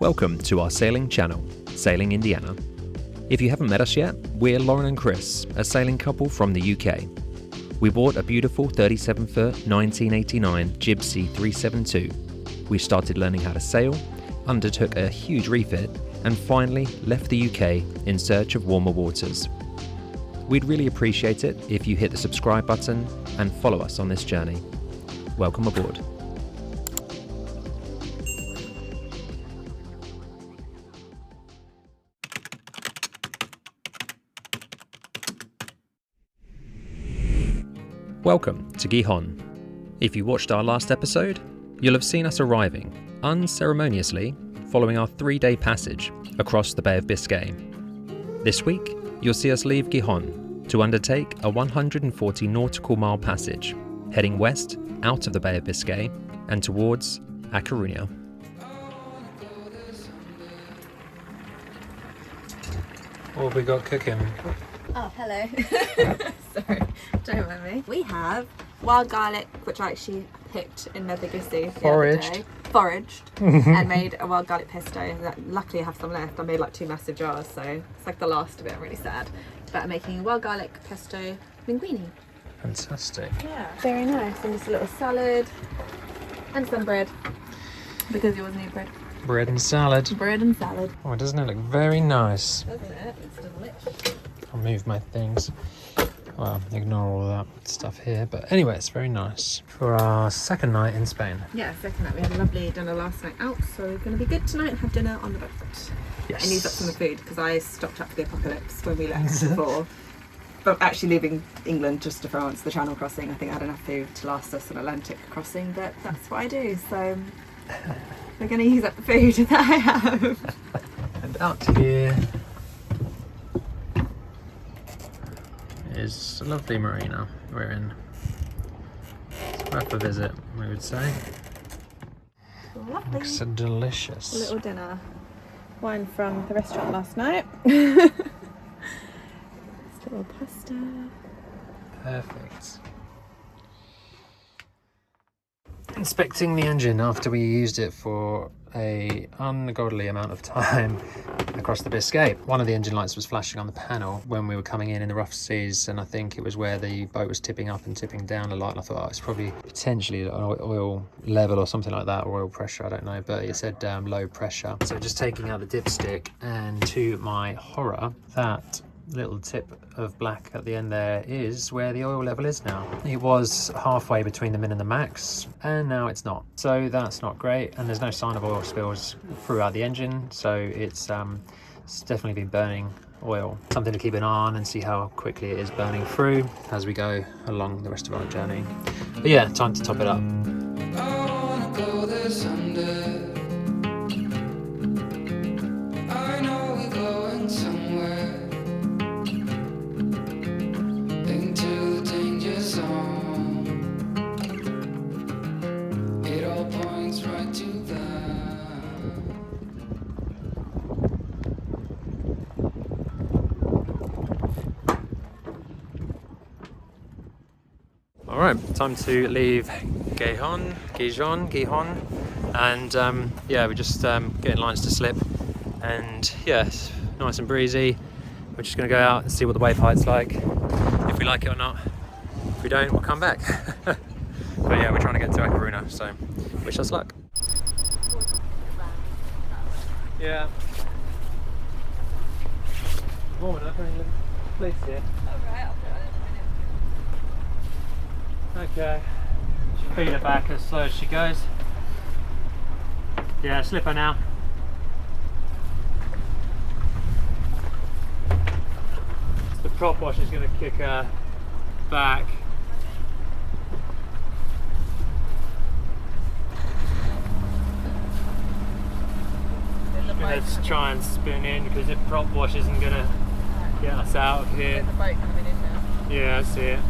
Welcome to our sailing channel, Sailing Indiana. If you haven't met us yet, we're Lauren and Chris, a sailing couple from the UK. We bought a beautiful 37-foot 1989 Gypsy 372. We started learning how to sail, undertook a huge refit, and finally left the UK in search of warmer waters. We'd really appreciate it if you hit the subscribe button and follow us on this journey. Welcome aboard. Welcome to Gijon. If you watched our last episode, you'll have seen us arriving, unceremoniously, following our 3-day passage across the Bay of Biscay. This week, you'll see us leave Gijon to undertake a 140 nautical mile passage, heading west out of the Bay of Biscay and towards A Coruña. What have we got cooking? Oh, hello. Sorry, don't mind me. We have wild garlic, which I actually picked in the biggest sea the other day. Foraged and made a wild garlic pesto. Luckily I have some left. I made like 2 massive jars, so it's like the last of it. I'm really sad. But I'm making a wild garlic pesto linguine. Fantastic. Yeah, very nice. And just a little salad and some bread, because you always need bread. Bread and salad. Bread and salad. Oh, doesn't it look very nice? Doesn't it? It's delicious. I'll move my things. Well, ignore all that stuff here. But anyway, it's very nice. For our second night in Spain. Yeah, second night. We had a lovely dinner last night out, so we're going to be good tonight and have dinner on the boat. Yes. And use up some of the food, because I stocked up for the apocalypse when we left before. But actually leaving England just to France, the Channel crossing, I think I had enough food to last us an Atlantic crossing, but that's what I do, so we're going to use up the food that I have. And out here is a lovely marina we're in. It's worth a visit, we would say. Lovely. Looks so delicious. A little dinner. Wine from the restaurant last night. Just a little pasta. Perfect. Inspecting the engine after we used it for a ungodly amount of time across the Biscay. One of the engine lights was flashing on the panel when we were coming in the rough seas, and I think it was where the boat was tipping up and tipping down a lot, and I thought, oh, it's probably potentially oil level or something like that, or oil pressure, I don't know, but it said low pressure. So just taking out the dipstick, and to my horror, that little tip of black at the end there is where the oil level is now. It was halfway between the min and the max, and now it's not. So that's not great, and there's no sign of oil spills throughout the engine, so it's definitely been burning oil. Something to keep an eye on and see how quickly it is burning through as we go along the rest of our journey. But yeah, time to top it up. I wanna go there someday. I know we're going somewhere. Into the danger zone. It all points right to that. All right, time to leave Gijon, and yeah, we're just getting lines to slip, and yeah, it's nice and breezy. We're just going to go out and see what the wave height's like, if we like it or not. If we don't, we'll come back. But yeah, we're trying to get to A Coruna, so wish us luck. Yeah. Warm enough, place here. Alright, I'll put it in a minute. Okay. She feed her back as slow as she goes. Yeah, slip her now. The prop wash is going to kick her back. Let's try and spin in, because the prop wash isn't going to get us out of here. The boat coming in now. Yeah, I see it.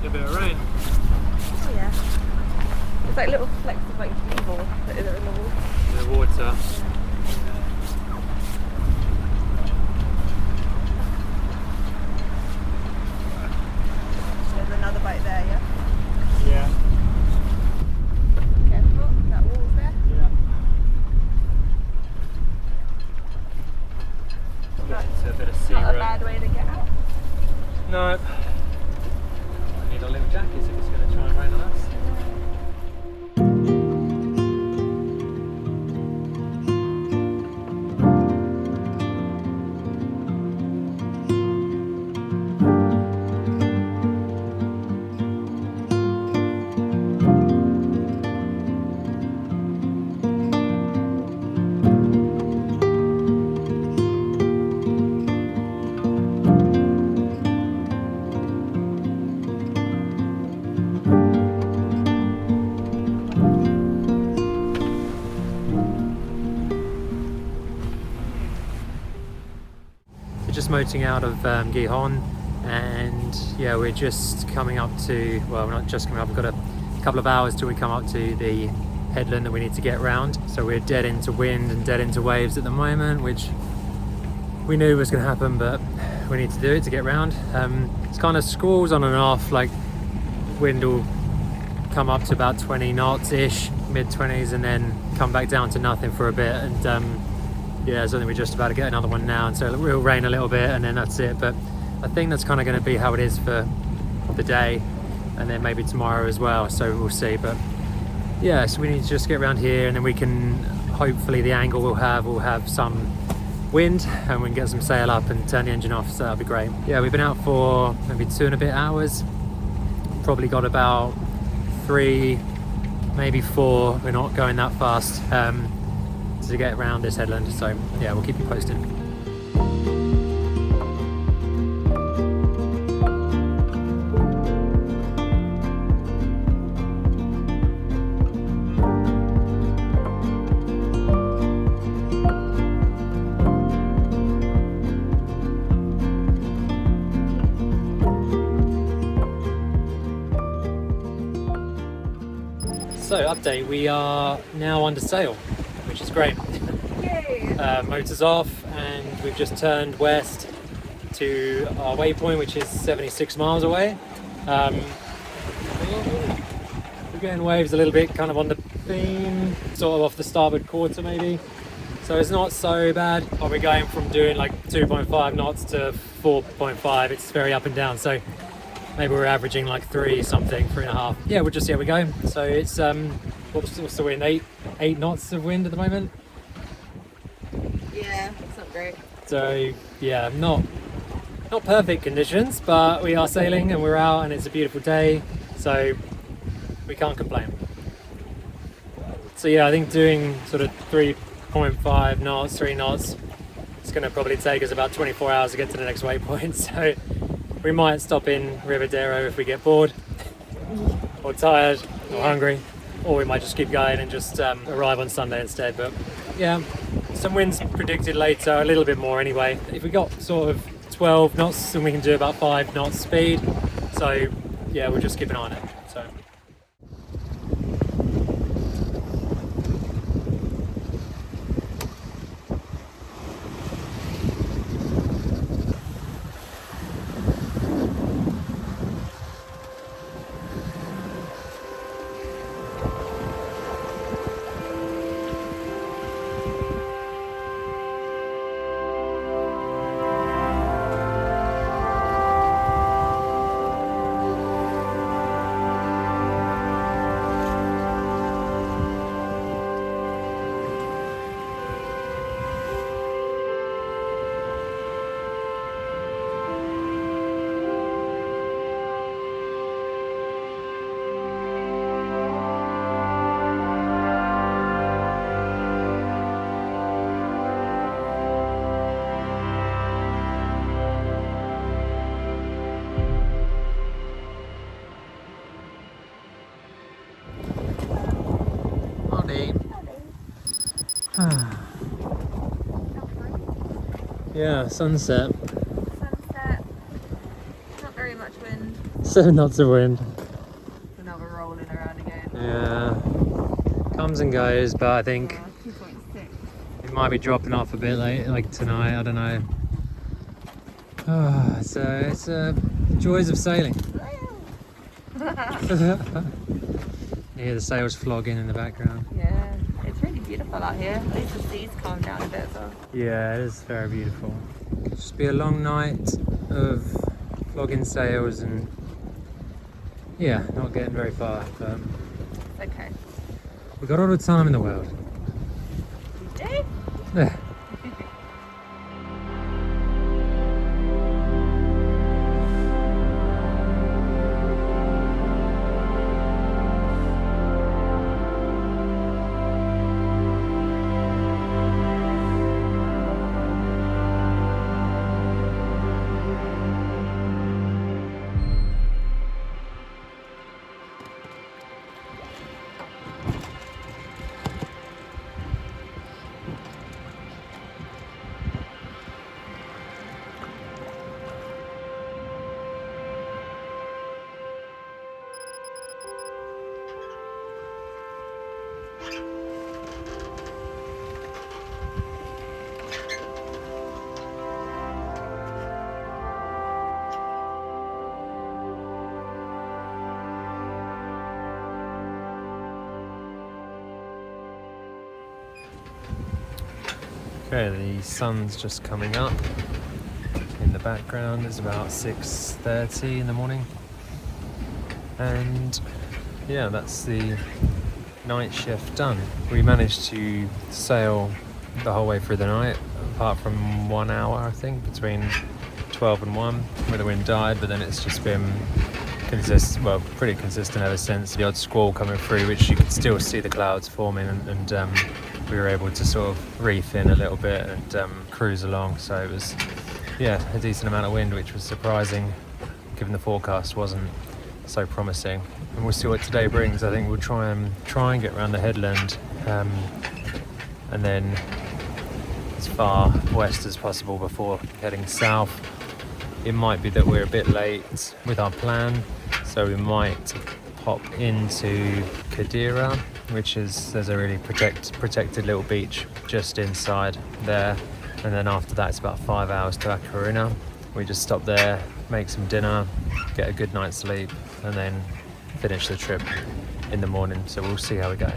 A bit of rain. Oh yeah. It's like little flecks of like evil that are in the water. In the water. There's another boat there, yeah? Yeah. Careful, that wall's there. Yeah. motoring out of Gijon, and yeah, we're just coming up to, well, we're not just coming up, we've got a couple of hours till we come up to the headland that we need to get round. So we're dead into wind and dead into waves at the moment, which we knew was going to happen, but we need to do it to get round. It's kind of squalls on and off, like wind will come up to about 20 knots ish, mid 20s, and then come back down to nothing for a bit. And yeah, so I think we're just about to get another one now, and so it will rain a little bit and then that's it. But I think that's kind of going to be how it is for the day, and then maybe tomorrow as well, so we'll see. But yeah, so we need to just get around here, and then we can, hopefully the angle we'll have some wind, and we can get some sail up and turn the engine off, so that'll be great. Yeah, we've been out for maybe 2 and a bit hours, probably got about 3, maybe 4, we're not going that fast, to get around this headland. So yeah, we'll keep you posted. So update, we are now under sail, which is great. Yay! Motors off, and we've just turned west to our waypoint, which is 76 miles away. We're getting waves a little bit kind of on the beam, sort of off the starboard quarter maybe. So it's not so bad. But we're going from doing like 2.5 knots to 4.5. It's very up and down. So maybe we're averaging like 3.5. Yeah, we'll just see how we go. So it's what's the wind? 8 knots of wind at the moment. Yeah, it's not great. So yeah, not perfect conditions, but we are sailing and we're out, and it's a beautiful day, so we can't complain. So yeah, I think doing sort of 3.5 knots, 3 knots, it's going to probably take us about 24 hours to get to the next waypoint. So we might stop in Cedeira if we get bored or tired or hungry, or we might just keep going and just arrive on Sunday instead. But yeah, some winds predicted later, a little bit more anyway. If we got sort of 12 knots, then we can do about 5 knots speed. So yeah, we'll just keep an eye on it. So. Yeah, sunset. Sunset. Not very much wind. 7 knots of wind. So now we're rolling around again. Yeah, comes and goes, but I think 2.6. it might be dropping off a bit late, like tonight. I don't know. It's joys of sailing. You hear the sails flogging in the background. Yeah, it's really beautiful out here. At least the sea's calmed down a bit as well. Yeah, it is very beautiful. Could just be a long night of flogging sails and yeah, not getting very far. But It's okay. we got all the time in the world. We do? Yeah. Okay, the sun's just coming up. In the background it's about 6:30 in the morning. And yeah, that's the night shift done. We managed to sail the whole way through the night, apart from 1 hour, I think, between 12 and 1, where the wind died, but then it's just been pretty consistent ever since. The odd squall coming through, which you could still see the clouds forming, and we were able to sort of reef in a little bit and cruise along. So it was, yeah, a decent amount of wind, which was surprising, given the forecast wasn't so promising. And we'll see what today brings. I think we'll try and get around the headland, and then as far west as possible before heading south. It might be that we're a bit late with our plan, so we might pop into Cedeira, which is, there's a really protected little beach just inside there, and then after that it's about 5 hours to A Coruna. We just stop there, make some dinner, get a good night's sleep, and then finish the trip in the morning. So we'll see how we go.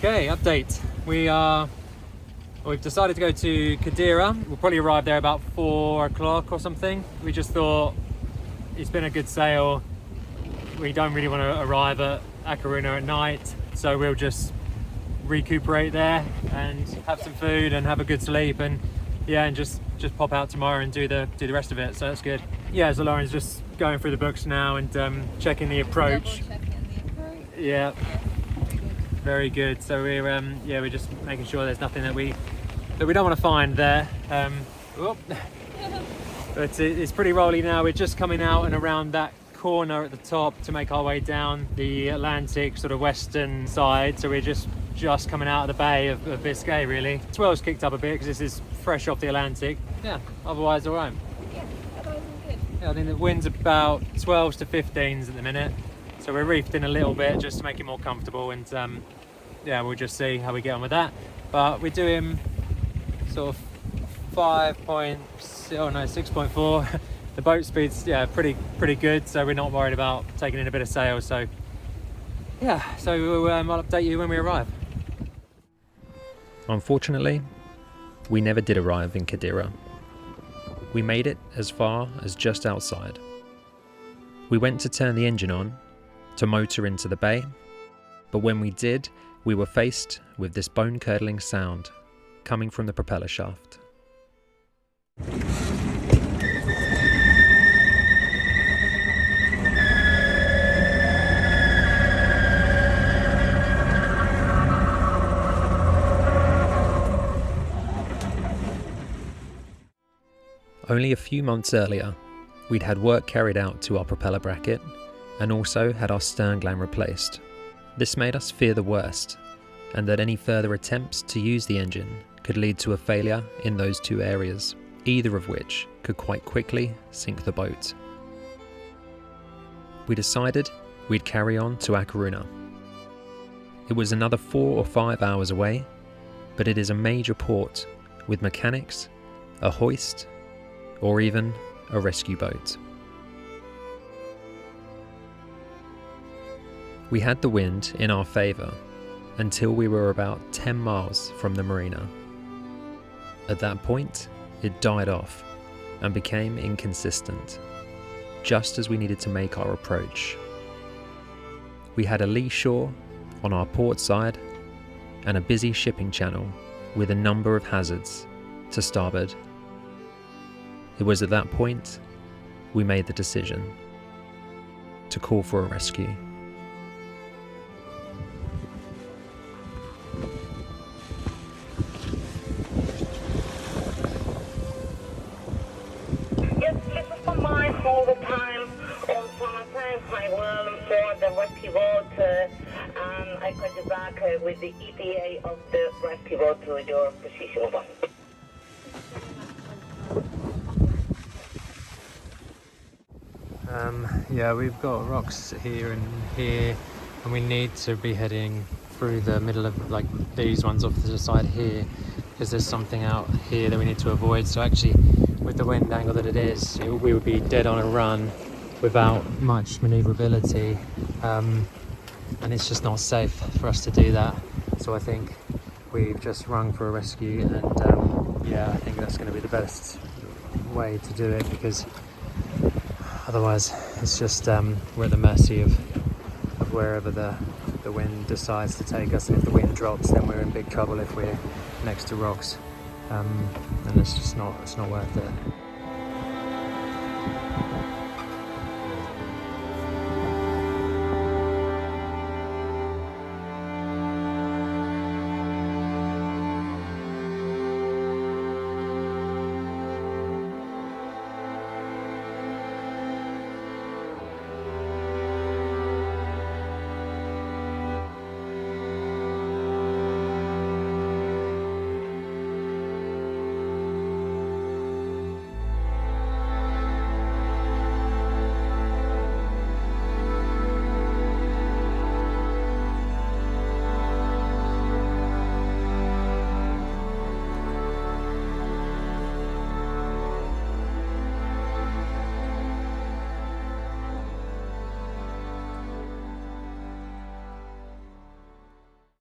Okay, update. We've decided to go to Cedeira. We'll probably arrive there about 4 o'clock or something. We just thought it's been a good sail. We don't really want to arrive at A Coruna at night, so we'll just recuperate there and have some food and have a good sleep, and yeah, and just pop out tomorrow and do the rest of it. So that's good. Yeah, so Lauren's just going through the books now and checking the approach. Yeah. Very good. So we're just making sure there's nothing that we don't want to find there. But it's pretty rolly now. We're just coming out and around that corner at the top to make our way down the Atlantic sort of western side. So we're just coming out of the Bay of Biscay, really. Swell's kicked up a bit because this is fresh off the Atlantic. Yeah, otherwise all right. Yeah, otherwise all good. Yeah, I think the wind's about 12s to 15s at the minute. So we're reefed in a little bit just to make it more comfortable, and yeah, we'll just see how we get on with that. But we're doing sort of 6.4. The boat speed's pretty good, so we're not worried about taking in a bit of sail. So yeah, so I'll update you when we arrive. Unfortunately, we never did arrive in Cedeira. We made it as far as just outside. We went to turn the engine on to motor into the bay, but when we did, we were faced with this bone-curdling sound coming from the propeller shaft. Only a few months earlier, we'd had work carried out to our propeller bracket and also had our stern gland replaced. This made us fear the worst, and that any further attempts to use the engine could lead to a failure in those two areas, either of which could quite quickly sink the boat. We decided we'd carry on to A Coruna. It was another 4 or 5 hours away, but it is a major port with mechanics, a hoist, or even a rescue boat. We had the wind in our favour until we were about 10 miles from the marina. At that point, it died off and became inconsistent, just as we needed to make our approach. We had a lee shore on our port side, and a busy shipping channel with a number of hazards to starboard. It was at that point we made the decision to call for a rescue. Yes, this is for mine all the time. Also, sometimes I will for the rescue boat, and I call you back with the ETA of the rescue boat to your position. Yeah, we've got rocks here and here, and we need to be heading through the middle of like these ones off to the side here, because there's something out here that we need to avoid. So actually, with the wind angle that it is, we would be dead on a run without much manoeuvrability, and it's just not safe for us to do that. So I think we've just rung for a rescue, and yeah, I think that's going to be the best way to do it, because otherwise it's just we're at the mercy of wherever the wind decides to take us, and if the wind drops then we're in big trouble if we're next to rocks, and it's not worth it.